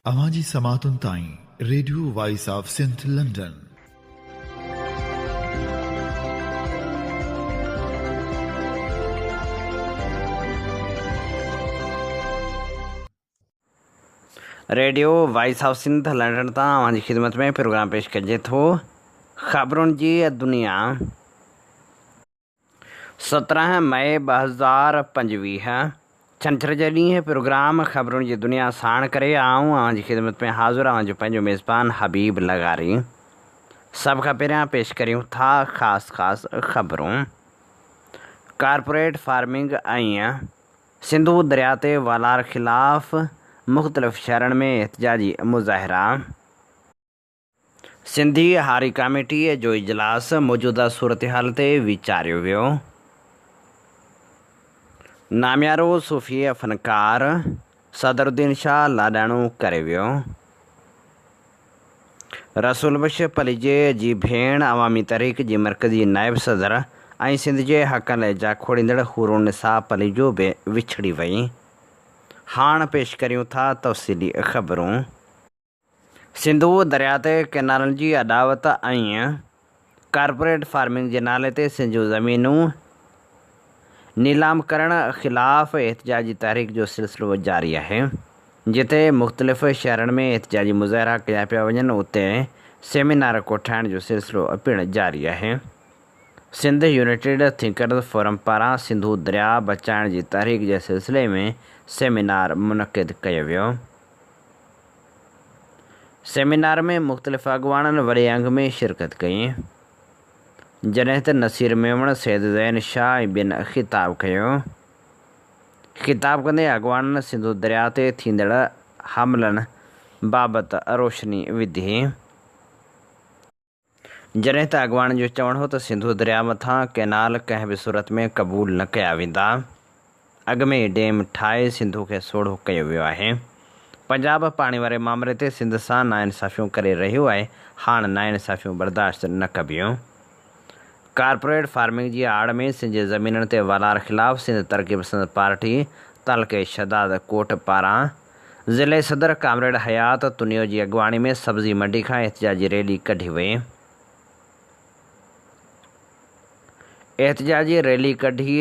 अवाजी समातुन ताई radio voice of Sindh London. Radio voice of Sindh London तां अवांजी खिदमत में प्रोग्राम पेश कजे थो ख़बरुनि जी दुनिया। 17 मई 2025 छंछर जे ॾींहुं प्रोग्राम ख़बरुनि जी दुनिया साण करे आऊं अवांजी खिदमत में हाज़िर आवांजो पंहिंजो मेज़बान हबीब लगारी। सभ खां पहिरियां पेश करियूं था ख़ासि ख़बरूं। कारपोरेट फार्मिंग ऐं सिंधु दरिया ते वालार ख़िलाफ़ मुख़्तलिफ़ शहरनि में एहतिजाजी मुज़ाहिरा। सिंधी हारी कमेटीअ जो इजलास मौजूदा सूरतहाल ते वीचारियो वियो। नामियारो सूफ़ी फ़नकार सदरुद्दीन शाह लाॾाणो करे वियो। रसूल बख्श पलीजे जी भेण अवामी तहरीक जी मरकज़ी नायब सदर ऐं सिंध जे हक़नि लाइ जाखोड़ींदड़ हुरूनिसा पलीजो बि विछड़ी वई। हाणे पेश करियूं था तफ़सीली ख़बरूं। सिंधु दरिया ते कैनालनि जी अॾावत ऐं कारपोरेट फार्मिंग जे नाले ते सिंध जूं ज़मीनूं नीलाम करण ख़िलाफ़ एहतिजाजी तहरीक जो सिलसिलो जारी आहे। जिते मुख़्तलिफ़ शहरनि में एहतिजाजी मुज़ाहिरा कया पिया वञनि, उते सेमिनार कोठाइण जो सिलसिलो पिणु जारी आहे। सिंध यूनाइटेड थिंकर्स फोरम पारां सिंधु दरिया बचाइण जी तहरीक जे सिलसिले में सेमिनार मुनक़िद कयो वियो। सेमिनार में मुख़्तलिफ़ अॻुवाणनि वॾे अंग में शिरकत कई, जॾहिं त नसीर मेमण, सैद ज़ैन शाह ऐं ॿियनि ख़िताब कयो। ख़िताब कंदे अॻुवाणनि सिंधु दरिया ते थींदड़ हमलनि बाबति रोशनी विधी, जॾहिं त अॻुवाणनि जो चवणु हो त सिंधु दरिया मथां कैनाल कंहिं बि सूरत में क़बूल न कया वेंदा। अॻु में डैम ठाहे सिंधु खे सोढ़ो कयो वियो आहे। पंजाब पाणी वारे मामले ते सिंध सां नाइंसाफ़ियूं करे रहियो आहे। हाणे नाइंसाफ़ियूं बर्दाश्त न कबियूं। कारपोरेट फार्मिंग जी आड़ में सिंध जे ज़मीननि ते वालार ख़िलाफ़ सिंध तरक़ी पसंद पार्टी तलके शदाद कोट पारां ज़िले सदर कामरेड हयात तुनियो जी अॻुवाणी में सब्ज़ी मंडी खां एहतिजाजी रैली कढी वई। एहतिजाजी रैली कढी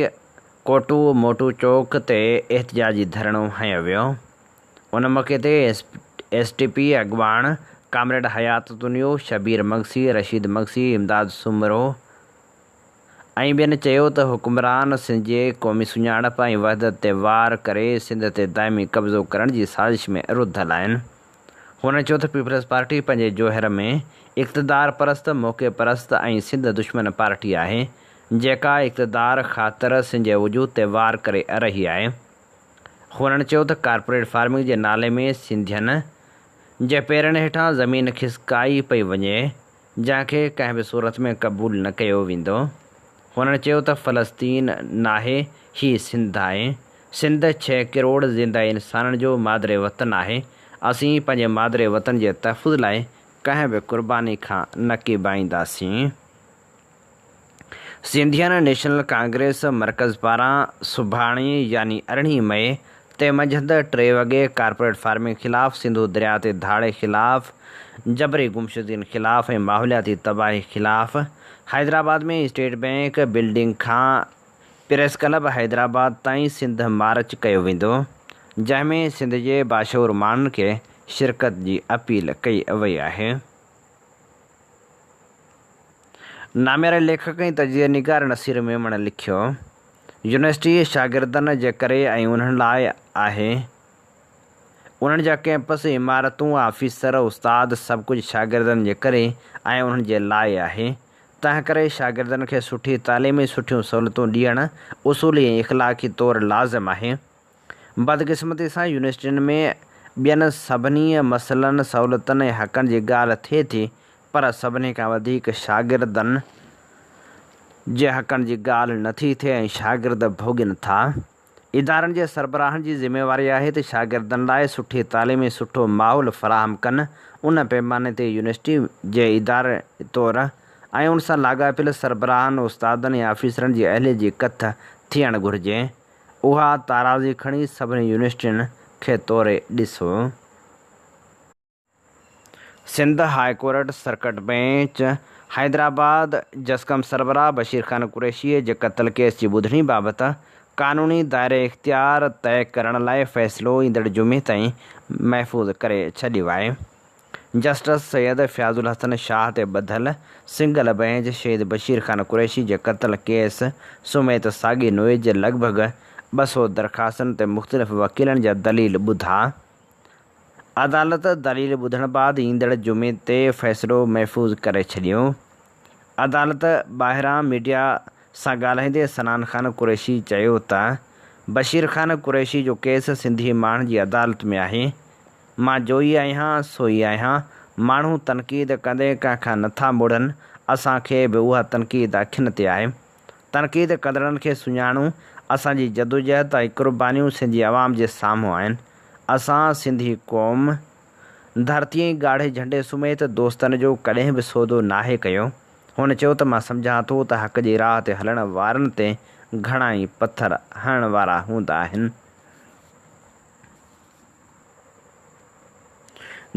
कोटू मोटू चौक ते एहतिजाजी धरणो हंयो वियो। उन मौक़े ते STP अॻुवाण कामरेड हयात तुनियो, शबीर मगसी, रशीद मगसी, इमदाद सुमरो ऐं ॿियनि चयो त हुकुमरान सिंध जे क़ौमी सुञाणप ऐं वहदत ते वार करे सिंध ते दाइमी कब्ज़ो करण जी साज़िश में रुधल आहिनि। हुन चयो त पीपल्स पार्टी पंहिंजे जोहर में इक़्तिदार परस्त, मौक़े परस्त ऐं सिंध दुश्मन पार्टी आहे, जेका इक़्तिदार ख़ातिर सिंध जे वजूद ते वार करे रही आहे। हुननि चयो त कारपोरेट फार्मिंग जे नाले में सिंधियनि जे पेरनि हेठां ज़मीन खिसकाई पई वञे, जंहिंखे कंहिं बि सूरत में क़बूल न कयो वेंदो। हुननि चयो त फ़लस्तीन नाहे, ही सिंध आहे। सिंध 6 करोड़ ज़िंदा इंसाननि जो मादरे वतन आहे। असीं पंहिंजे मादरे वतन जे तहफ़ुज़ लाइ कंहिं बि क़ुर्बानी खां न कीबाईंदासीं। सिंधियन नेशनल कांग्रेस मर्कज़ पारां सुभाणे यानी 18 मई ते मंझंदि 3 वॻे कारपोरेट फार्मिंग ख़िलाफ़, सिंधु दरिया ते धाड़े ख़िलाफ़, जबरी गुमशुदगियुनि ख़िलाफ़ ऐं माहौलियाती तबाही ख़िलाफ़ हैदराबाद में स्टेट बैंक बिल्डिंग खां प्रेस क्लब हैदराबाद ताईं सिंध मार्च कयो वेंदो, जंहिंमें सिंध जे बाशऊर माण्हुनि खे शिरकत जी अपील कई वई आहे। नामियारे लेखक ऐं तजज़िया निगार नसीर मेमण लिखियो, यूनिवर्सिटी शागिर्दनि जे करे ऐं उन्हनि लाइ आहे। उन्हनि जा कैंपस, इमारतूं, ऑफिसर, उस्ताद सभु कुझु शागिर्दनि जे करे ऐं उन्हनि जे लाइ आहे। तंहिं करे शागिर्दनि खे सुठी तालीम ऐं सुठियूं सहूलियतूं ॾियणु उसूली ऐं इख़लाक़ी तौरु लाज़िम आहे। बदक़िस्मती सां यूनिवर्सिटियुनि में ॿियनि सभिनी मसइलनि, सहूलियतुनि ऐं हक़नि जी ॻाल्हि थिए थी, पर सभिनी खां वधीक शागिर्दनि जे हक़नि जी ॻाल्हि नथी थिए ऐं शागिर्द भोॻनि था। इदारनि जे सरबराहनि जी ज़िमेवारी आहे त शागिर्दनि लाइ सुठी तालीम ऐं सुठो माहौल फ़राहम कनि। उन पैमाने ते यूनिवर्सिटी जे इदारे तौरु ऐं उन सां लाॻापियल सरबराहनि, उस्तादनि ऐं ऑफिसरनि जी अहलियत जी कथ थियणु घुरिजे। उहा ताराज़ी खणी सभिनी यूनिवर्सिटियुनि खे तौरे ॾिसो। Sindh high court circuit bench Hyderabad जसकम सरबराह बशीर खान कुरैशीअ जे क़त्ल केस जी ॿुधणी बाबति क़ानूनी दायरे इख़्तियार तय करण लाइ फ़ैसिलो ईंदड़ जुमे ताईं महफ़ूज़ करे छॾियो आहे। जस्टिस सैयद फ़याज़ुल हसन शाह ते ॿधल सिंगल बेंच शहीद बशीर खान कुरैशी जे क़त्ल केस समेत साॻी नोए जे लॻभॻि 200 दरख़्वास्तुनि ते मुख़्तलिफ़ वकीलनि जा दलील ॿुधा। अदालत दलील ॿुधण बैदि ईंदड़ जुमे ते फ़ैसिलो महफ़ूज़ करे छॾियो। अदालत ॿाहिरां मीडिया सां ॻाल्हाईंदे सनान खान कुरैशी चयो त बशीर खान कुरैशी जो केस सिंधी माण्हुनि जी अदालत में आहे। मां जो ई आहियां सो ई आहियां। माण्हू तनक़ीद कंदे कंहिंखां नथा मुड़नि। असांखे बि उहा तनक़ीद अखियुनि ते आहे। तनक़ीद कंदड़नि खे सुञाणूं। असांजी जदोजहद ऐं क़ुर्बानियूं सिंधी आवाम जे साम्हूं आहिनि। असां सिंधी क़ौम धरतीअ ई ॻाढ़े झंडे समेत दोस्तनि जो कॾहिं बि सौदो नाहे कयो। हुन चयो त मां सम्झां थो त हक़ जी राह ते हलण वारनि ते घणा ई पथर हणण वारा हूंदा आहिनि।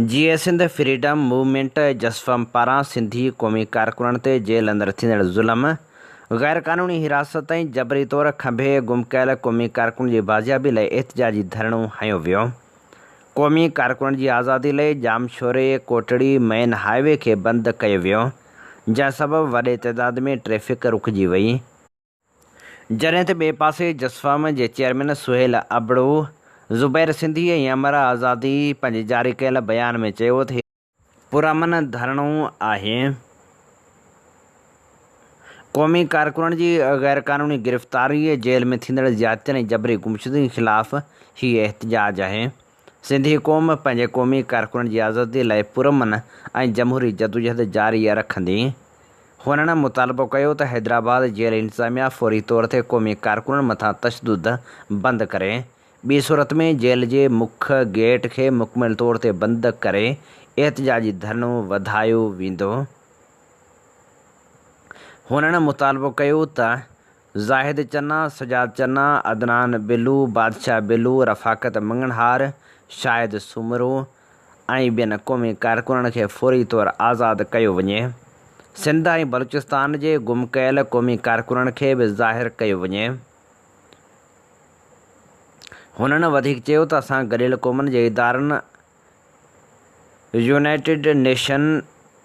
जीअं सिंध फ्रीडम मूवमेंट जसफम पारां सिंधी क़ौमी कारकुननि ते जेल अंदरि थींदड़ ज़ुल्म, ग़ैर क़ानूनी हिरासत ऐं जबरी तौरु खंभे गुम कयल क़ौमी कारकुन जी बाज़ियाबी लाइ एहतिजाजी धरणो हंयो वियो। क़ौमी कारकुननि जी आज़ादी लाइ जामशोरे कोटड़ी मेन हाईवे खे बंदि कयो वियो, जंहिं सबबि वॾे तइदाद में ट्रैफ़िक रुकिजी वई। जॾहिं त ॿिए पासे जसफम जे चेयरमैन सुहेल अबड़ो ज़ुबैर सिंधी ऐं अमर आज़ादी पंहिंजे जारी कयल बयान में चयो त पुरअमन धरणो आहे। क़ौमी कारकुननि जी ग़ैर क़ानूनी गिरफ़्तारी, जेल में थींदड़ ज़्यादतियुनि ऐं जबरी गुमशुदगी ख़िलाफ़ हीउ एहतिजाज आहे। सिंधी क़ौम पंहिंजे क़ौमी कारकुननि जी आज़ादी लाइ पुरअमन ऐं जमहूरी जदोजहद जारी रखंदी। हुननि मुतालबो कयो त हैदराबाद जेल इंतिज़ामिया फ़ौरी तौर ते क़ौमी कारकुननि मथां तशदुद बंदि करे। ॿी सूरत में जेल जे मुख्य गेट खे मुकमिल तौर ते बंदि करे एहतिजाजी धरणो वधायो वेंदो। हुननि मुतालबो कयो त ज़ाहिद चन्ना, सजाद चन्ना, अदनान बिल्लू, बादशाह बिल्लू, रफ़ाकत मंगनहार, शाहिद सुमरो ऐं ॿियनि क़ौमी कारकुननि खे फ़ौरी तौरु आज़ादु कयो वञे। सिंध ऐं बलूचिस्तान जे गुम कयल क़ौमी कारकुननि खे बि ज़ाहिरु कयो वञे। हुननि वधीक चयो त असां गॾियल क़ौमनि जे इदारनि united nation,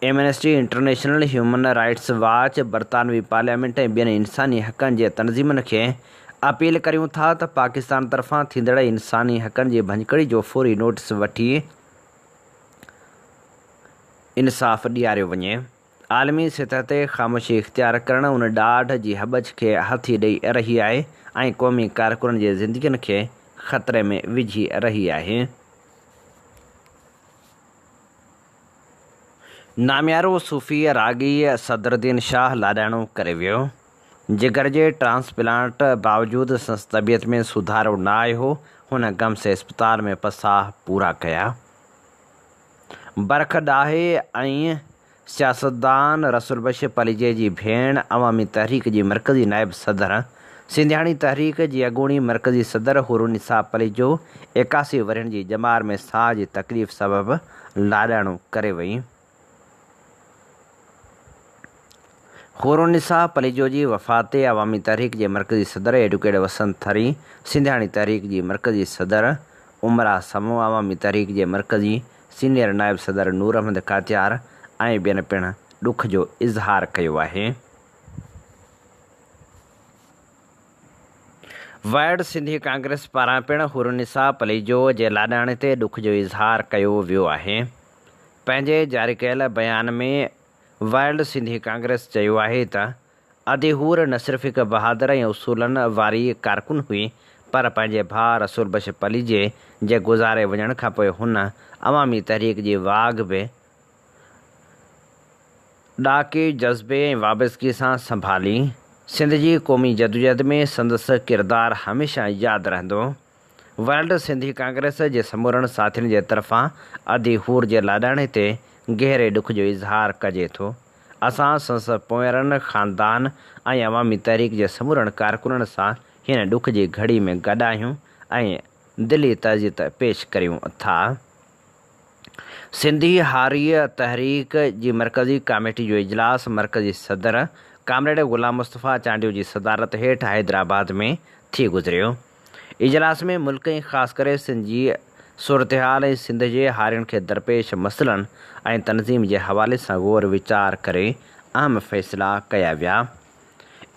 Amnesty International, Human Rights Watch, बरतानवी पार्लियामेंट ऐं ॿियनि इंसानी हक़नि जे तनज़ीमुनि खे अपील करियूं था त पाकिस्तान तरफ़ां थींदड़ इंसानी हक़नि जी भञकड़ी जो फ़ौरी नोटिस वठी इंसाफ़ ॾियारियो वञे। आलमी सतह ते ख़ामोशी इख़्तियार करण उन ॾाढ जी हबज खे हथी ॾेई रही आहे ऐं क़ौमी कारकुननि जे ज़िंदगियुनि खे ख़तरे में विझी रही आहे। नामियारो सूफ़ी रागी सदरुद्दीन शाह लाॾाणो करे वियो। जिगर जे ट्रांसप्लांट बावजूदि संदसि तबियत में सुधारो न आयो। हुन गम से अस्पताल में पसाह पूरा कया। बरख ॾाहे ऐं सियासतदान रसूल बख्श पलीजे जी भेण, अवामी तहरीक जी मरकज़ी नायब सदर, सिंधियाणी तहरीक जी अॻूणी मरकज़ी सदर हुरुनिसा पलीजो 81 वरनि जी ॼमार में साह जी तकलीफ़ सबबि लाॾाणो करे वई। हुरुनिसा पलीजो जी वफ़ात ते अवामी तहरीक जे मरकज़ी सदर एडवोकेट वसंत थरी, सिंधियाणी तहरीक जी मरकज़ी सदर उमरा समो, अवामी तहरीक जे मरकज़ी सीनियर नायब सदर नूर अहमद कातियार ऐं ॿियनि पिणु ॾुख जो इज़हार कयो आहे। वर्ल्ड सिंधी कांग्रेस पारां पिणु हुरुनिसा पलीजो जे लाॾाणे ते ॾुख जो इज़हार कयो वियो आहे। पंहिंजे जारी कयल बयान में वर्ल्ड सिंधी कांग्रेस चयो आहे त अदहूर न सिर्फ़ु हिकु बहादुर ऐं उसूलनि वारी कारकुन हुई, पर पंहिंजे भाउ रसूल बख्श पलीजे जे गुज़ारे वञण खां पोइ हुन अवामी तहरीक जी वाघ बि ॾाके जज़्बे ऐं वाबस्तगी सां संभाली। सिंध जी क़ौमी जदोजहद में संदसि किरदारु हमेशह यादि रहंदो। वर्ल्ड सिंधी कांग्रेस जे समूरनि साथियुनि जे तरफ़ां अदहूर जे लाॾाणे ते गहरे ॾुख जो इज़हार कजे थो। असां संदसि पोयरनि ख़ानदान ऐं अवामी तहरीक जे समूरनि कारकुननि सां हिन ॾुख जी घड़ी में गॾु आहियूं ऐं दिली तज़ियत पेश करियूं था। सिंधी हारी तहरीक जी मरकज़ी कमेटी जो इजलास मरकज़ी सदर कामरेड गुलाम मुस्तफ़ा चांडियो जी सदारत हेठि हैदराबाद में थी गुज़रियो। इजलास में मुल्क ऐं ख़ासि करे सिंध जी सूरतहाल ऐं सिंध जे हारियुनि खे दरपेश मसइलनि ऐं तनज़ीम जे हवाले सां ग़ौर वीचार करे अहम फ़ैसिला कया विया।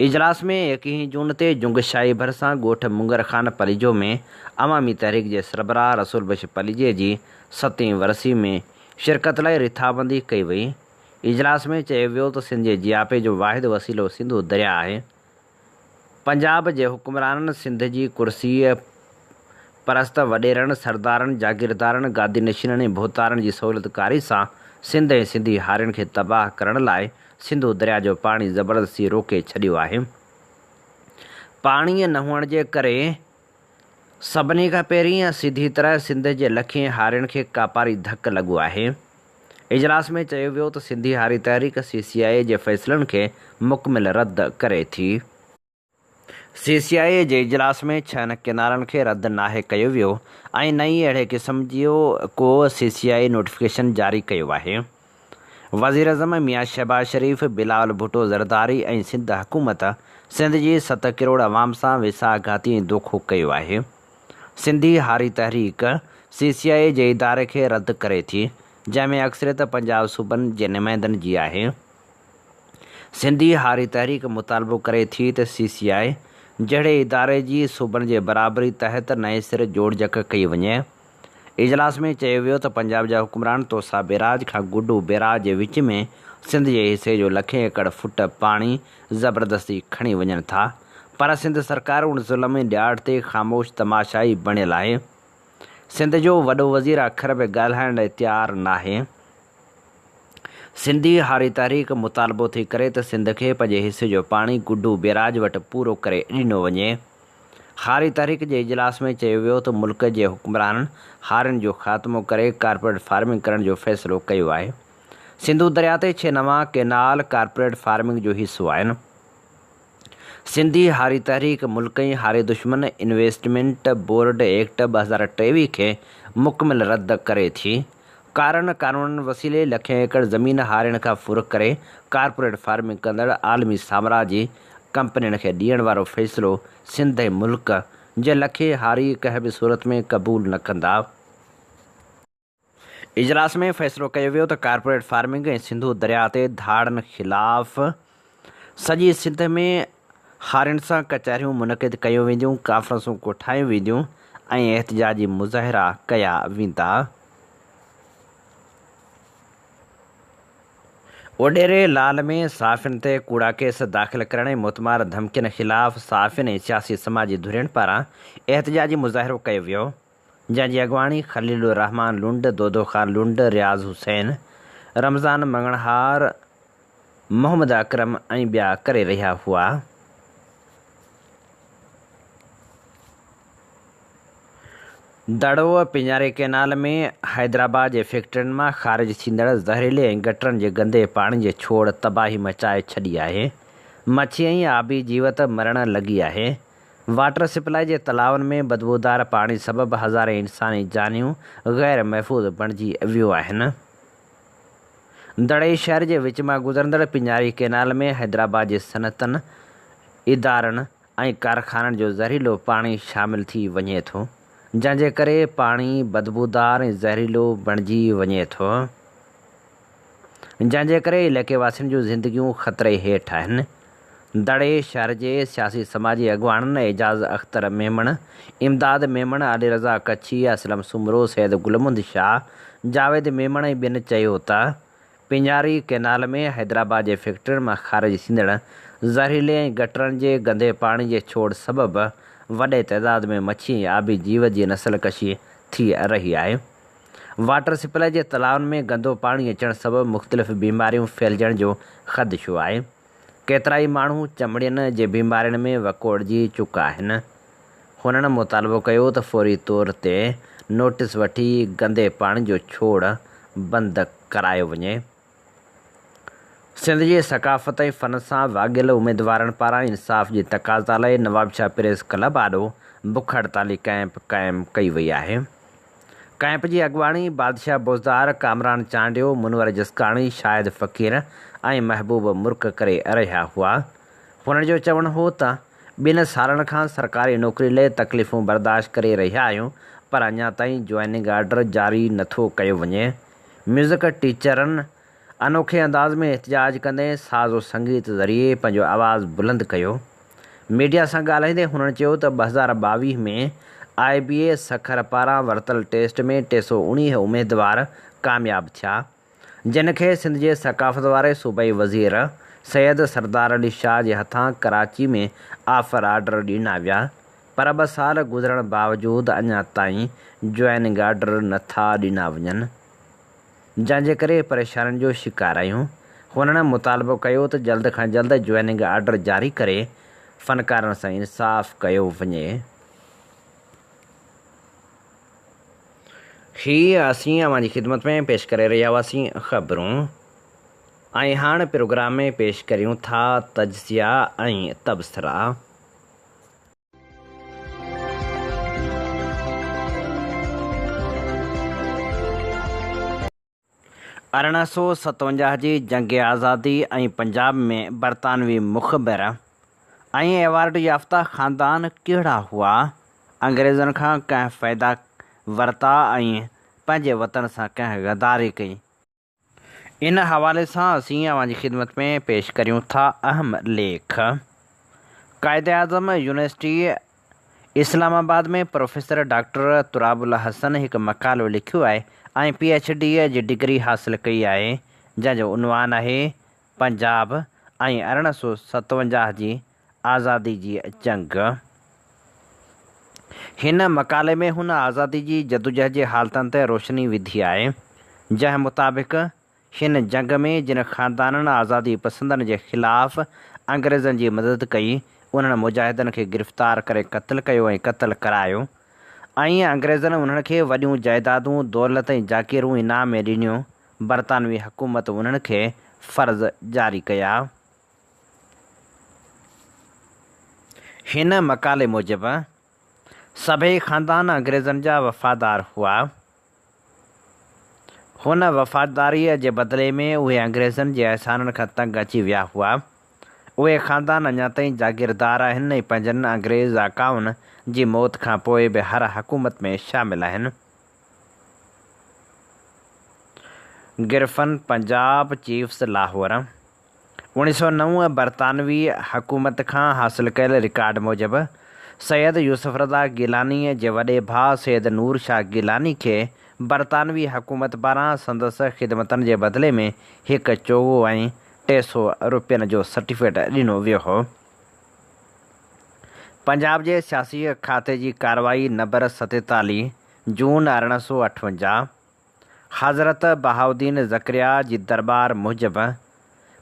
इजलास में 21 जून ते जुंगशाही भरिसां ॻोठ मुंगर ख़ान पलिजो में अवामी तहरीक जे सरबराह रसूल बख्श पलिजे जी 7वीं वरसी में शिरकत लाइ रिथाबंदी कई वई। इजलास में चयो वियो त सिंध जे जियापे जो वाहिद वसीलो सिंधु दरिया आहे। पंजाब जे हुक्मराननि सिंध जी कुर्सी परस्त वॾेरनि सरदारनि जागीरदारनि गादी नशीननि ऐं भोतारनि जी सहूलियतकारी सां सिंध ऐं सिंधी हारियुनि खे तबाह करण लाइ सिंधु दरिया जो पाणी ज़बरदस्ती रोके छॾियो आहे। पाणीअ न हुअण जे करे सभिनी खां पहिरीं सीधी तरह सिंध जे लखे हारियुनि खे कापारी धकु लॻो आहे। इजलास में चयो वियो त सिंधी हारी तहरीक CCI जे फ़ैसिलनि खे मुकमिल रद्द करे थी। CCI जे इजलास में 6 किनारनि खे रद्द नाहे कयो वियो ऐं न ई अहिड़े क़िस्म जो को CCI नोटिफिकेशन जारी कयो आहे। वज़ीर अज़म मियां शहबाज शरीफ़, बिलावल भुट्टो ज़रदारी ऐं सिंध हुकूमत सिंध जी 7 करोड़ अवाम सां विसाघाती ऐं दोखो कयो आहे। सिंधी हारी तहरीक CCI जे इदारे खे रद्द करे थी, जंहिंमें अक्सरियत पंजाब सूबनि जे नुमाइंदनि जी आहे। सिंधी हारी तहरीक मुतालबो करे थी त CCI जहिड़े इदारे जी सूबनि जे बराबरी तहत नए सिर जोड़जक कई वञे। इजलास में चयो वियो त पंजाब जा हुक्मरान तोसा बैराज खां गुड्डू बैराज जे विच में सिंध जे हिसे जो लखे एकड़ फुट पाणी ज़बरदस्ती खणी वञनि था, पर सिंध सरकार उन ज़ुल्म ऐं ॾियाड़ ते ख़ामोश तमाशाई बणियल आहे। सिंध जो वॾो वज़ीर अखर बि ॻाल्हाइण लाइ तयारु नाहे। सिंधी हारी तहरीक मुतालबो थी करे त सिंध खे पंहिंजे हिसे जो पाणी गुड्डू बैराज वटि पूरो करे ॾिनो वञे। हारी तहरीक जे इजलास में चयो वियो त मुल्क जे हुक्मराननि हारियुनि जो ख़ात्मो करे कारपोरेट फार्मिंग करण जो फ़ैसिलो कयो आहे। सिंधु दरिया ते 6 नवां केनाल कारपोरेट फार्मिंग जो हिसो आहिनि। सिंधी हारी तहरीक मुल्क ऐं हारी दुश्मन इन्वेस्टमेंट बोर्ड एक्ट 2023 खे मुकमिल रद्द करे थी। कारण कानूननि वसीले लखे एकड़ ज़मीन हारियुनि खां फ़ुर्क़ करे कारपोरेट फार्मिंग कंदड़ आलमी साम्राजी कंपनियुनि खे ॾियण वारो फ़ैसिलो सिंध ऐं मुल्क जे लखे हारी कंहिं बि सूरत में क़बूल न कंदा। इजलास में फ़ैसिलो कयो वियो त कारपोरेट फार्मिंग ऐं सिंधु दरिया ते धाड़नि ख़िलाफ़ सॼी सिंध में हारियुनि सां कचहरियूं मुनक़िद कयूं वेंदियूं, कॉन्फ्रेंसूं कोठायूं वेंदियूं ऐं एहतिजाजी मुज़ाहिरा कया वेंदा। ओडेरे लाल में सहाफ़ियुनि ते कूड़ा केस दाख़िल करण ऐं मुतमार धमकियुनि ख़िलाफ़ सहाफ़ियुनि ऐं सियासी समाजी धुरियुनि पारां एहतिजाजी मुज़ाहिरो कयो वियो, जंहिंजी अॻुवाणी ख़लील रहमान लुंड, दोदो ख़ान लुंड, रियाज़ हुसैन, रमज़ान मंगणहार, मोहम्मद अकरम ऐं ॿिया करे रहिया हुआ। दड़ो पिंजारे केनाल में हैदराबाद जे फैक्ट्रियुनि मां ख़ारिज थींदड़ ज़हरीले ऐं गटरनि जे गंदे पाणी जे छोड़ तबाही मचाए छॾी आहे। मच्छी ऐं आबी जीवत मरण लॻी आहे। वाटर सप्लाई जे तलावनि में बदबूदार पाणी सबबि हज़ारे इंसानी जानियूं ग़ैर महफ़ूज़ बणिजी वियूं आहिनि। दड़े शहर जे विच मां गुज़रंदड़ पिंजारी केनाल में हैदराबाद जे सनअतनि इदारनि ऐं कारखाननि जो ज़हरीलो पाणी शामिलु थी वञे थो, जंहिंजे करे पाणी बदबूदार ऐं ज़हरीलो बणिजी वञे थो, जंहिंजे करे इलाइक़े वासियुनि जूं ज़िंदगियूं ख़तरे हेठि आहिनि। दड़े शहर जे सियासी समाजी अॻुवाननि एजाज़ अख़्तर मेमण, इमदाद मेमण, अली रज़ा कच्छी, असलम सुमरो, सैद गुलमुंद शाह, जावेद मेमण ऐं ॿियनि चयो त पिंजारी केनाल में हैदराबाद जे फैक्ट्रियुनि मां ख़ारिज थींदड़ ज़हरीले ऐं गटरनि जे गंदे पाणी जे छोड़ सबबि वॾे तइदाद में मच्छी ऐं आबी जीव जी नसलकशी थी रही आहे। वाटर सप्लाई जे तलावनि में गंदो पाणी अचण सबबि मुख़्तलिफ़ बीमारियूं फैलिजण जो ख़दशो आहे। केतिरा ई माण्हू चमड़ियुनि जे बीमारियुनि में वकोड़जी चुका आहिनि। हुननि मुतालबो कयो त फ़ौरी तौर ते नोटिस वठी गंदे पाणी जो छोड़ बंदि करायो वञे। सिंध जी सक़ाफ़त ऐं फ़न सां वाॻियल उमेदवारनि पारां इंसाफ़ जी तक़ाज़ा लाइ नवाबशाह प्रेस क्लब आॾो बुख हड़ताली कैंप क़ाइमु कई वई आहे। कैंप जी अॻुवाणी बादशाह बुज़दार, कामरान चांडियो, मुनवर जसकाणी, शाहिद फ़क़ीर ऐं महबूब मुर्क करे रहिया हुआ। हुननि जो चवणु हो त 2 सालनि खां सरकारी नौकिरी लाइ तकलीफ़ूं बर्दाश्त करे रहिया आहियूं, पर अञा ताईं जॉइनिंग ऑर्डर जारी नथो कयो वञे। म्यूज़िक टीचरनि अनोखे अंदाज़ में एहतिजाज कंदे साज़ो संगीत ज़रिए पंहिंजो आवाज़ु बुलंद कयो। मीडिया सां ॻाल्हाईंदे हुननि चयो त 2022 में IBA सखर पारां वरितल टेस्ट में 319 उमेदवार कामयाबु थिया, जिन खे सिंध जे सक़ाफ़त वारे सूबाई वज़ीर सैयद सरदार अली शाह जे हथां कराची में ऑफर ऑर्डर ॾिना विया, पर 2 साल गुज़रण बावजूदि अञा ताईं जॉइनिंग ऑर्डर नथा ॾिना वञनि, जंहिंजे करे परेशानियुनि जो शिकार आहियूं। हुननि मुतालबो कयो त जल्द खां जल्द जॉइनिंग ऑर्डर जारी करे फ़नकारनि सां इंसाफ़ कयो वञे। ही असीं अव्हांजी ख़िदमत में पेश करे रहिया हुआसीं ख़बरूं, ऐं हाणे प्रोग्राम में पेश करियूं था तजज़िया ऐं तबसरा। अरिड़हं सौ 57 जी जंग आज़ादी ऐं पंजाब में बरतानवी मुख़बिर ऐं एवार्ड याफ़्ता ख़ानदान कहिड़ा हुआ? अंग्रेज़नि खां कंहिं फ़ाइदा वरिता ऐं पंहिंजे वतन सां कंहिं गदारी कई? इन हवाले सां असीं अव्हांजी ख़िदमत में पेश करियूं था अहम लेख। क़ाइदे आज़म यूनिवर्सिटी इस्लामाबाद में प्रोफेसर डॉक्टर तुराबुल हसन हिकु मक़ालो लिखियो आहे ऐं PhD जी डिग्री हासिलु कई आहे, जंहिंजो उनवान आहे पंजाब ऐं 1857 जी आज़ादी जी जंग। हिन मक़ाले में हुन आज़ादी जी जदोजहद जे हालतुनि ते रोशनी विधी आहे, जंहिं मुताबिक़ हिन जंग में जिन ख़ानदाननि आज़ादी पसंदनि जे ख़िलाफ़ अंग्रेज़नि जी मदद कई, उन्हनि मुजाहिदनि खे गिरफ़्तार करे क़त्लु कयो ऐं क़त्लु करायो, ऐं अंग्रेज़नि उन्हनि खे वॾियूं जाइदादूं, दौलत ऐं जागीरूं इनाम में ॾिनियूं। बरतानवी हुकूमत उन्हनि खे फ़र्ज़ जारी कया। हिन मक़ाले मूजिबि सभई ख़ानदान अंग्रेज़नि जा वफ़ादार हुआ। हुन वफ़ादारीअ जे बदिले में उहे अंग्रेज़नि जे अहसाननि खां तंग अची विया हुआ। उहे ख़ानदान अञा ताईं जागीरदार आहिनि ऐं पंहिंजनि अंग्रेज़ आकाउनि जी मौत खां पोइ बि हर हुकूमत में शामिल आहिनि। गिरफ़न पंजाब चीफ्स लाहौर 1909 बरतानवी हुकूमत खां हासिलु कयल रिकॉर्ड मूजिबि सैयद यूसुफ रज़ा गिलानीअ जे वॾे भाउ सैयद नूर शाह गिलानी खे बरतानवी हुकूमत पारां संदसि ख़िदमतनि जे बदिले में हिकु चोगो ऐं 300 रुपयनि जो सर्टिफिकेट ॾिनो वियो हो। पंजाब जे सियासी खाते जी कार्रवाई नंबर 47 जून 1858 हज़रत बहाउद्दीन ज़करिया जी दरबार मूजिबि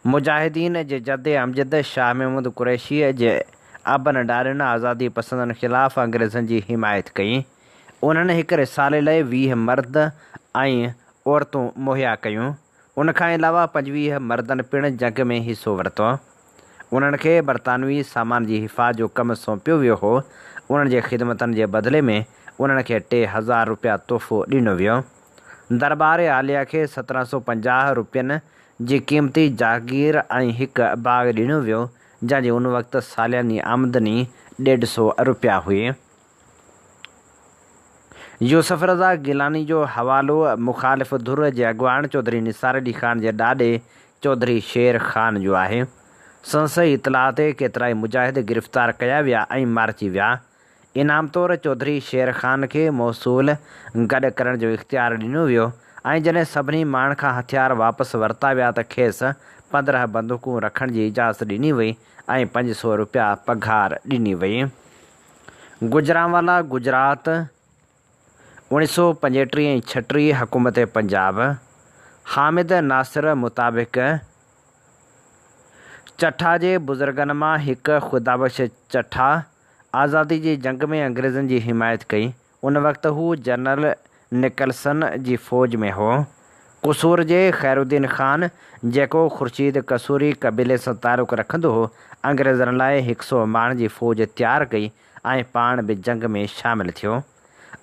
मुजाहिदीन जे जदे अमजद शाह महमूद कुरैशीअ जे अबन डारियुनि आज़ादी पसंदनि ख़िलाफ़ अंग्रेज़नि जी हिमायत कई। उन्हनि हिकु रिसाले लाइ 20 मर्द ऐं औरतूं मुहैया कयूं। उनखां अलावा 25 मर्दनि पिणु जंग में हिसो वरितो। उन्हनि खे बरतानवी सामान जी हिफ़ाज़त जो कमु सौंपियो वियो हो। उन्हनि जे ख़िदमतनि जे बदिले में उन्हनि खे 3000 रुपया तोहफ़ो ॾिनो वियो। दरबार आलिया खे 1750 रुपयनि जी क़ीमती जागीर ऐं हिकु बाग़ ॾिनो वियो, जंहिंजी उन वक़्तु सालियानी आमदनी 150 रुपया हुई। यूसुफ रज़ा गिलानी जो हवालो मुख़ालिफ़ धुर जे अॻुवाण चौधरी निसार अली ख़ान जे ॾाॾे चौधरी शेर ख़ान जो आहे। संसद इतलाह ते केतिरा ई मुजाहिद गिरफ़्तार कया विया ऐं मारिजी विया। इनाम तौरु चौधरी शेर ख़ान खे मौसूल गॾु करण जो इख़्तियार ॾिनो वियो ऐं जॾहिं सभिनी माण्हुनि खां हथियार वापसि वरिता विया त खेसि 15 बंदूकूं रखण जी इजाज़त ॾिनी वई ऐं 500 रुपया पघार ॾिनी वई। गुजरांवाला गुजरात 1935 ऐं 36 हुकूमत पंजाब हामिद नासिर मुताबिक़ चठा जे बुज़ुर्गनि मां हिकु ख़ुदाबख़्श चठा आज़ादी जी जंग में अंग्रेज़नि जी हिमायत कई। उन वक़्तु हू जनरल निकलसन जी फ़ौज में हो। कसूर जे ख़ैरुद्दीन ख़ान, जेको ख़ुर्शीद कसूरी क़बीले सां तालुक़ु रखंदो हो, अंग्रेज़नि लाइ 100 माण्हुनि जी फ़ौज तयारु कई ऐं पाण बि जंग में शामिलु थियो।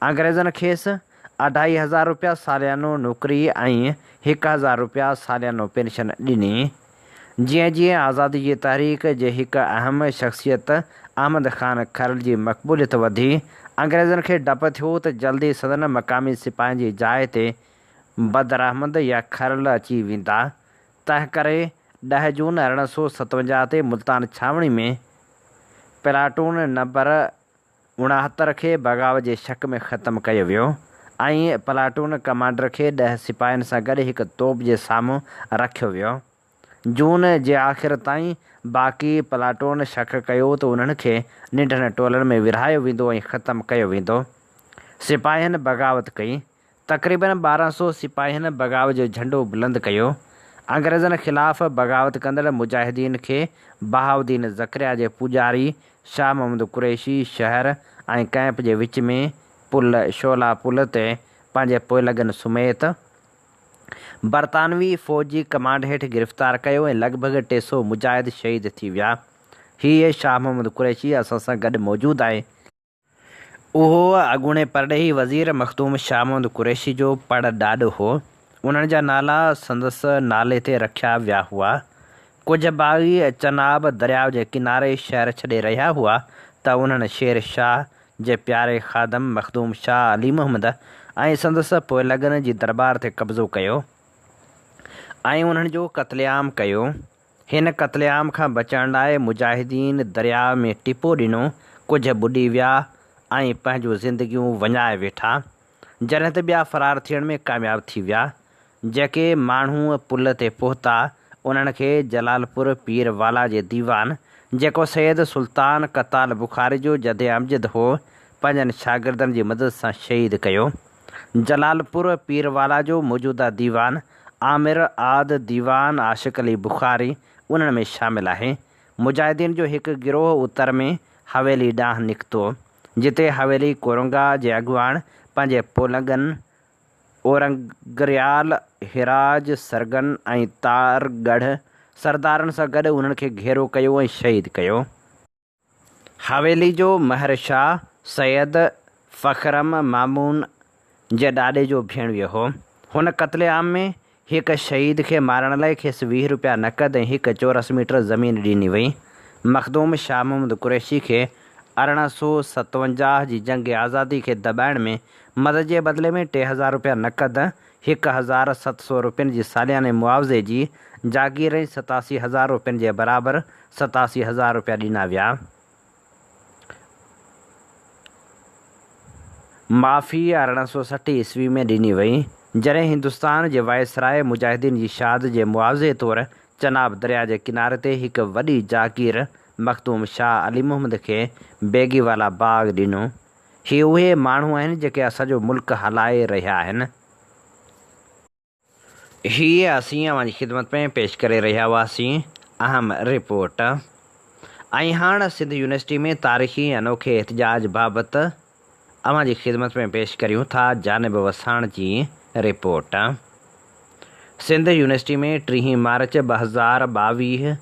अंग्रेज़नि खेसि 2,500 रुपया सालियानो नौकरी ऐं 1,000 रुपया सालियानो पेंशन ॾिनी। जीअं जीअं आज़ादी जी तहरीक जे हिकु अहम शख़्सियत अहमद ख़ान खरल जी मक़बूलियत वधी, अंग्रेज़नि खे डपु थियो त जल्दी सदन मक़ामी सिपाहियुनि जी जाइ ते बदर अहमद या खरल अची वेंदा। तंहिं करे 10 जून 1857 ते मुल्तान छावनी में प्लाटून नंबर 69 खे बग़ावत जे शक में ख़तमु कयो वियो ऐं प्लाटून कमांडर खे 10 सिपाहियुनि सां गॾु हिकु तोप जे साम्हूं रखियो वियो। जून जे आख़िर ताईं बाक़ी प्लाटून शक कयो त उन्हनि खे निंढनि टोलनि में विरहायो वेंदो ऐं ख़तमु कयो वेंदो। सिपाहियुनि बग़ावत कई। तक़रीबन 1200 सिपाहियुनि बग़ावत जो झंडो बुलंद कयो। अंग्रेज़नि ख़िलाफ़ बग़ावत कंदड़ मुजाहिदीन खे बहाउद्दीन ज़करिया जे पुॼारी शाह मोहम्मद कुरैशी शहर ऐं कैंप जे विच में पुल शोला पुल ते पंहिंजे पोइलॻनि समेत बरतानवी फ़ौज जी कमांड हेठि गिरफ़्तार कयो ऐं लॻभॻि 300 मुजाहिद शहीद थी विया। हीअ शाह मोहम्मद कुरैशी असां सां गॾु मौजूदु आहे। उहो अॻूणे परॾेही वज़ीर मखदूम शाह मोहम्मद कुरैशी जो पड़ ॾाॾो हो। उन्हनि जा नाला संदसि नाले ते रखिया विया हुआ। कुझु बाग़ी चनाब दरियाव जे किनारे शहर छॾे रहिया हुआ त उन्हनि शेर शाह जे प्यारे ख़ादम मखदूम शाह अली मोहम्मद ऐं संदसि पोइलॻनि जी दरबार ते कब्ज़ो कयो ऐं उन्हनि जो क़त्लेआम कयो। हिन क़त्लेआम खां बचण लाइ मुजाहिदीन दरिया में टिपो ॾिनो। कुझु ॿुॾी विया ऐं पंहिंजूं ज़िंदगियूं वञाए वेठा, जॾहिं त ॿिया फ़रार थियण में कामयाबु थी विया। जेके माण्हू पुल ते पहुता उन्हनि खे जलालपुर पीर वाला जे दीवान, जेको सैयद सुल्तान कताल बुखारी जो जदे अमजद हो, पंहिंजनि शागिर्दनि जी मदद सां शहीद कयो। जलालपुर पीर वाला जो मौजूदा दीवान आमिर आद दीवान आशिक़ अली बुखारी उन्हनि में शामिलु आहे। मुजाहिदीन जो हिकु गिरोह उत्तर में हवेली ॾांहुं निकितो, जिते हवेली कोरंगा जे अॻुवाण पंहिंजे पोलॻनि औरंगरियाल हिराज सरगन ऐं तारगढ़ सरदारनि सां गॾु उन्हनि खे घेरो कयो ऐं शहीद कयो। हवेली जो महर शाह सैयद फ़खरम मामून जे ॾाॾे जो भेणियो हो। हुन क़त्लेआम में हिकु शहीद खे मारण लाइ खेसि 20 रुपया नक़द ऐं 1 चौरस मीटर ज़मीन ॾिनी वई। मखदूम शाह मोहम्मद कुरैशी खे 1857 जी जंग आज़ादी खे दॿाइण में मदद जे बदिले में 3000 रुपया नक़द, 1700 रुपयनि जी सालियाने मुआवज़े जी जागीर ऐं 87,000 रुपयनि जे बराबरि 87,000 रुपया ॾिना विया। माफ़ी 1860 ईस्वी में ॾिनी वई, जॾहिं हिंदुस्तान जे वायसराय मुजाहिदीन जी शाद जे मुआवज़े तौरु चनाब दरिया जे किनारे ते हिकु वॾी जागीर मखदूम शाह अली मोहम्मद खे बेगीवाला बाग़ ॾिनो। ही उहे माण्हू आहिनि जेके असांजो मुल्क हलाए रहिया आहिनि। हीअ असीं अव्हांजी ख़िदमत में पेश करे रहिया हुआसीं अहम रिपोर्ट। ऐं हाणे सिंध यूनिवर्सिटी में तारीख़ी अनोखे एहतजाज बाबति अव्हांजी ख़िदमत में पेश करियूं था जानिब वसाण जी रिपोर्ट। सिंध यूनिवर्सिटी में 30 मार्च 2022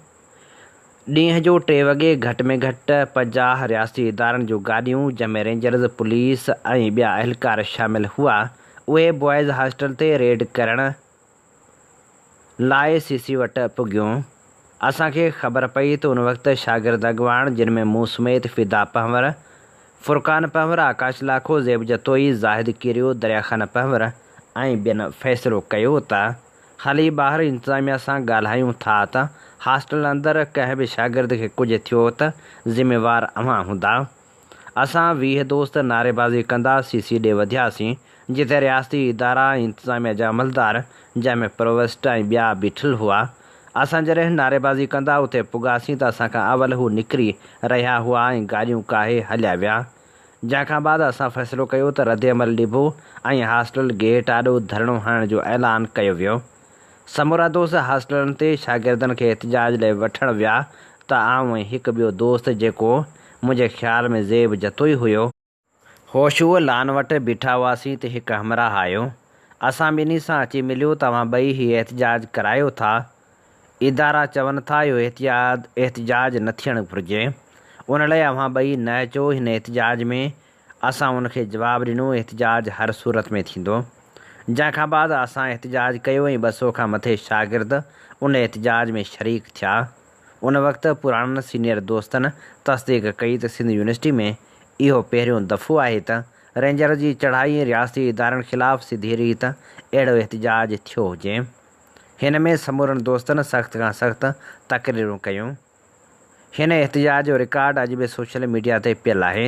ॾींहं जो 3 वॻे घटि में घटि 50 रियासती इदारनि जूं गाॾियूं, जंहिंमें रेंजर्स, पुलिस ऐं ॿिया अहलकार शामिलु हुआ, उहे बॉइज़ हॉस्टल ते रेड करण लाइ CC वटि पुगियूं। असांखे ख़बर पई त उन वक़्तु शागिर्द अॻुवाण, जिन में मूं समेत फ़िदा पंवर, फ़ुरक़ान पंवर, आकाश लाखो, ज़ेब जतोई, ज़ाहिद किरियो, दरियाखान पंवर ऐं ॿियनि फ़ैसिलो कयो त हली ॿाहिरि इंतिज़ामिया सां ॻाल्हायूं था त हॉस्टल अंदरि कंहिं बि शागिर्द खे कुझु थियो त ज़िम्मेवार अव्हां हूंदा। असां 20 दोस्त नारेबाज़ी कंदा CC ॾे वधियासीं, जिते रियासती इदारा, इंतिज़ामिया जा अमलदार, जंहिंमें प्रोवेस्ट ऐं ॿिया बीठल हुआ। असां जॾहिं नारेबाज़ी कंदा उते पुगासीं त असांखां अवल हू निकिरी रहिया हुआ ऐं गाॾियूं काहे हलिया विया। जंहिंखां बाद असां फ़ैसिलो कयो त रद्दअमल ॾिबो ऐं हॉस्टल गेट आॾो धरणो हणण जो ऐलान कयो वियो। समूरा दोस्त हॉस्टलनि ते शागिर्दनि खे एहतजाज लाइ वठणु विया त आउं ऐं हिकु ॿियो दोस्त, जेको मुंहिंजे ख़्याल में ज़ेब जतोई हुयो, होशूअ लान वटि बीठा हुआसीं त हिकु हमराह आयो। असां ॿिन्ही सां अची मिलियो। तव्हां ॿई हीउ एहतजाज करायो था। इदारा चवनि था इहो एहतजाज न थियणु घुरिजे। उन लाइ अव्हां ॿई न अचो। हिन एहतजाज में असां उनखे जवाबु ॾिनो एहतिजाज हर सूरत में थींदो। जंहिंखां बाद असां एहतिजाज कयो ऐं 200 खां मथे शागिर्द उन एहतिजाज में शरीक थिया। उन वक़्तु पुराणनि सीनियर दोस्तनि तस्दीक कई त सिंध यूनिवर्सिटी में इहो पहिरियों दफ़ो आहे त रेंजर जी चढ़ाई रियासती इदारनि ख़िलाफ़ु सिधी रीत अहिड़ो एहतिजाज थियो हुजे। हिन में समूरनि दोस्तनि सख़्त खां सख़्तु तक़रीरूं कयूं। हिन एहतिजाज जो रिकॉर्ड अॼु बि सोशल मीडिया ते पियल आहे।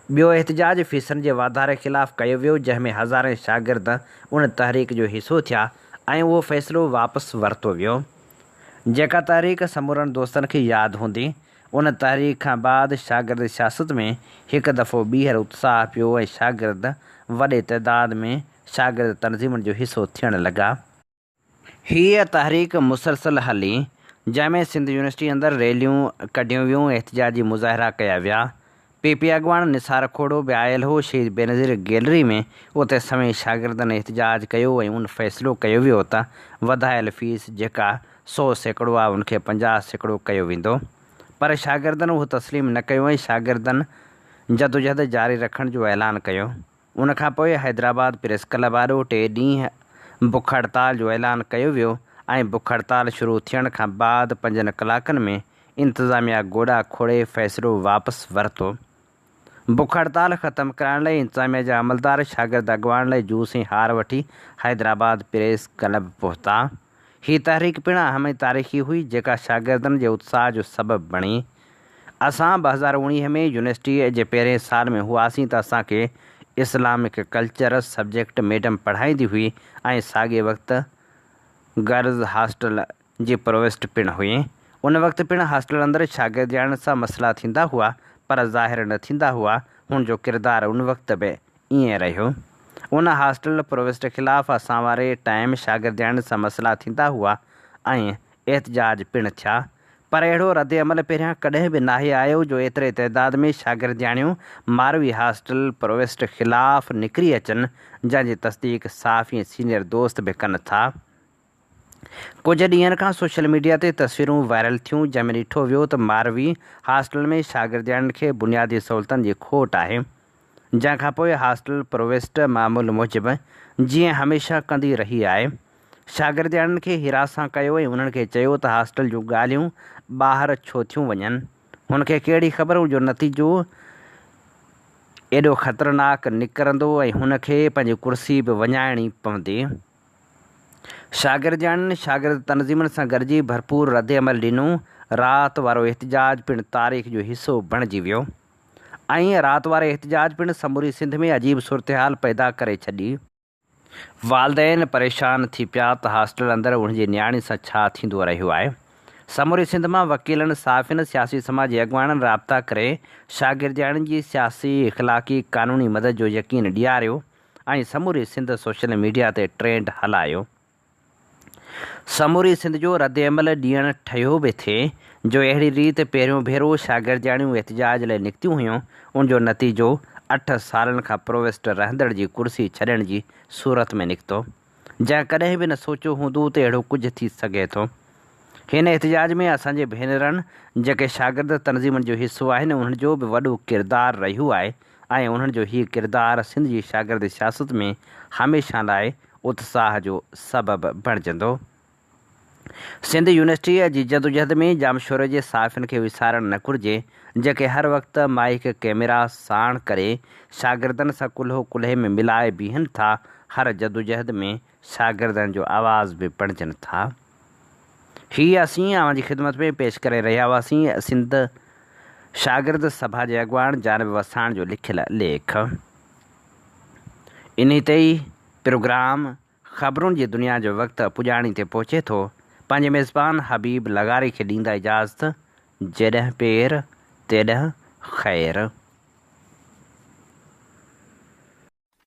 ॿियो एहतिजाज फ़ीसनि जे वाधारे ख़िलाफ़ु कयो वियो, जंहिंमें हज़ारे शागिर्द उन तहरीक जो हिसो थिया ऐं उहो फ़ैसिलो वापसि वरितो वियो। जेका तहरीक समूरनि दोस्तनि खे यादि हूंदी, उन तहरीक खां बाद शागिर्द सियासत में हिकु दफ़ो ॿीहर उत्साह पियो ऐं शागिर्द वॾे तइदाद में शागिर्द तनज़ीमुनि जो हिसो थियणु लॻा। हीअ तहरीक मुसलसल हली, जंहिंमें सिंध यूनिवर्सिटी अंदरि रैलियूं कढियूं वियूं, एहतिजाजी मुज़ाहिरा कया विया। पीपी अॻवान निसार खोड़ो बि आयल हो। शहीद बेनज़ीर गैलरी में उते सभई शागिर्दनि एहतिजाज कयो ऐं उन फ़ैसिलो कयो वियो त वधायल फ़ीस जेका 100% आहे उनखे 50% कयो वेंदो। पर शागिर्दनि उहो तस्लीम न कयो ऐं शागिर्दनि जदोजहद जारी रखण जो ऐलान कयो। उनखां पोइ हैदराबाद प्रेस क्लब वारो 3 ॾींहं बुख हड़ताल जो ऐलान कयो वियो ऐं बुख हड़ताल शुरू थियण खां बाद 5 कलाकनि में इंतिज़ामिया गोॾा खोड़े फ़ैसिलो वापसि वरितो। बुख हड़ताल ख़तमु करण लाइ इंतिज़ामिया जा अमलदार शागिर्द अॻवान लाइ जूस ऐं हार वठी हैदराबाद प्रेस क्लब पहुता। हीअ तहरीक पिणु अहम तारीख़ी हुई, जेका शागिर्दनि जे उत्साह जो सबबु बणी। असां 2019 में यूनिवर्सिटी जे पहिरें साल में हुआसीं त असांखे इस्लामिक कल्चर सब्जेक्ट मैडम पढ़ाईंदी हुई ऐं साॻिए वक़्तु गर्ल्स हॉस्टल जी प्रोवेस्ट पिणु हुई। उन वक़्तु पिणु हॉस्टल अंदरि शागिर्द ॼाण सां मसइला थींदा हुआ, पर ज़ाहिर न थींदा हुआ। हुन जो किरदारु उन वक़्तु बि ईअं रहियो। उन हॉस्टल प्रोवेस्ट ख़िलाफ़ु असां वारे टाइम शागिर्द ॼाण सां मसइला थींदा हुआ ऐं एहतिजाज पिणु थिया, पर अहिड़ो रद्द अमल पहिरियां कॾहिं बि नाहे आयो जो एतिरे तइदाद में शागिर्द ॼाणियूं मारवी हॉस्टल प्रोवेस्ट ख़िलाफ़ु निकिरी अचनि, जंहिंजी तस्दीक साफ़ी सीनियर दोस्त बि कनि था। कुझु ॾींहंनि खां सोशल मीडिया ते तस्वीरूं वायरल थियूं, जंहिंमें ॾिठो वियो त मारवी हॉस्टल में शागिर्द ॼाणनि खे बुनियादी सहूलियतुनि जी खोट आहे। जंहिंखां पोइ हॉस्टल प्रोवेस्ट मामूल मूजिबि जीअं हमेशह कंदी रही आहे, शागिर्द ॼाणनि खे हिरासां कयो ऐं उन्हनि खे चयो त हॉस्टल जूं ॻाल्हियूं ॿाहिरि छो थियूं वञनि। हुनखे कहिड़ी ख़बर जो नतीजो एॾो ख़तरनाक निकिरंदो ऐं हुनखे पंहिंजी कुर्सी बि वञाइणी पवंदी। शागिर्द ॼाणनि शागिर्द तनज़ीमुनि सां गॾिजी भरपूर रद्द अमल ॾिनो। राति वारो एहतिजाज पिणु तारीख़ जो हिसो बणिजी वियो ऐं राति वारे एहतिजाज पिणु समूरी सिंध में अजीब सूरतहाल पैदा करे छॾी। वालदेन परेशान थी पिया त हॉस्टल अंदरि उनजी नियाणी सां छा थींदो रहियो आहे। समूरी सिंध मां वकीलनि, साफ़िन, सियासी समाजी अॻवाननि राब्ता करे शागिर्द ॼाणनि जी सियासी, इख़लाक़ी, क़ानूनी मदद जो यकीन ॾियारियो ऐं समूरी सिंध सोशल मीडिया ते ट्रेंड हलायो। समूरी सिंध जो रद्द अमल ॾियणु ठहियो बि थिए जो अहिड़ी रीति पहिरियों भेरो शागिर्द ॼाणियूं एहतिजाज लाइ निकितियूं हुयूं। उनजो नतीजो 8 सालनि खां प्रोवेस्ट रहंदड़ जी कुर्सी छॾण जी सूरत में निकितो, जंहिं कॾहिं बि न सोचियो हूंदो त अहिड़ो कुझु थी सघे थो। हिन एहतिजाज में असांजे भेनरनि जेके शागिर्द तनज़ीमुनि जो हिसो आहिनि, उन्हनि जो बि वॾो किरदारु रहियो आहे ऐं उन्हनि जो हीउ किरदारु सिंध जी शागिर्द सियासत में हमेशह लाइ उत्साह जो सबबु बणिजंदो। सिंध यूनिवर्सिटीअ जी जदोजहद में जामशोर जे साफ़िन खे विसारणु न घुरिजे, जेके हर वक़्तु माइक कैमरा साण करे शागिर्दनि सां कुल्हो कुल्हे में मिलाए बीहनि था। हर जदोजहद में शागिर्दनि जो आवाज़ बि बणिजनि था। हीअ असीं अव्हांजी ख़िदमत में पेश करे रहिया हुआसीं सिंध शागिर्द सभा जे अॻवान जानब वसाण जो लिखियलु लेख। इन ते ई प्रोग्राम ख़बरुनि जी दुनिया जो वक़्तु पुॼाणी ते पहुचे थो। पंहिंजे मेज़बान हबीब लगारी खे ॾींदा इजाज़त। जॾहिं पेर तेॾहिं ख़ैर।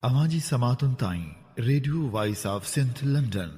अवां जी समातुनि ताईं radio voice of Sindh London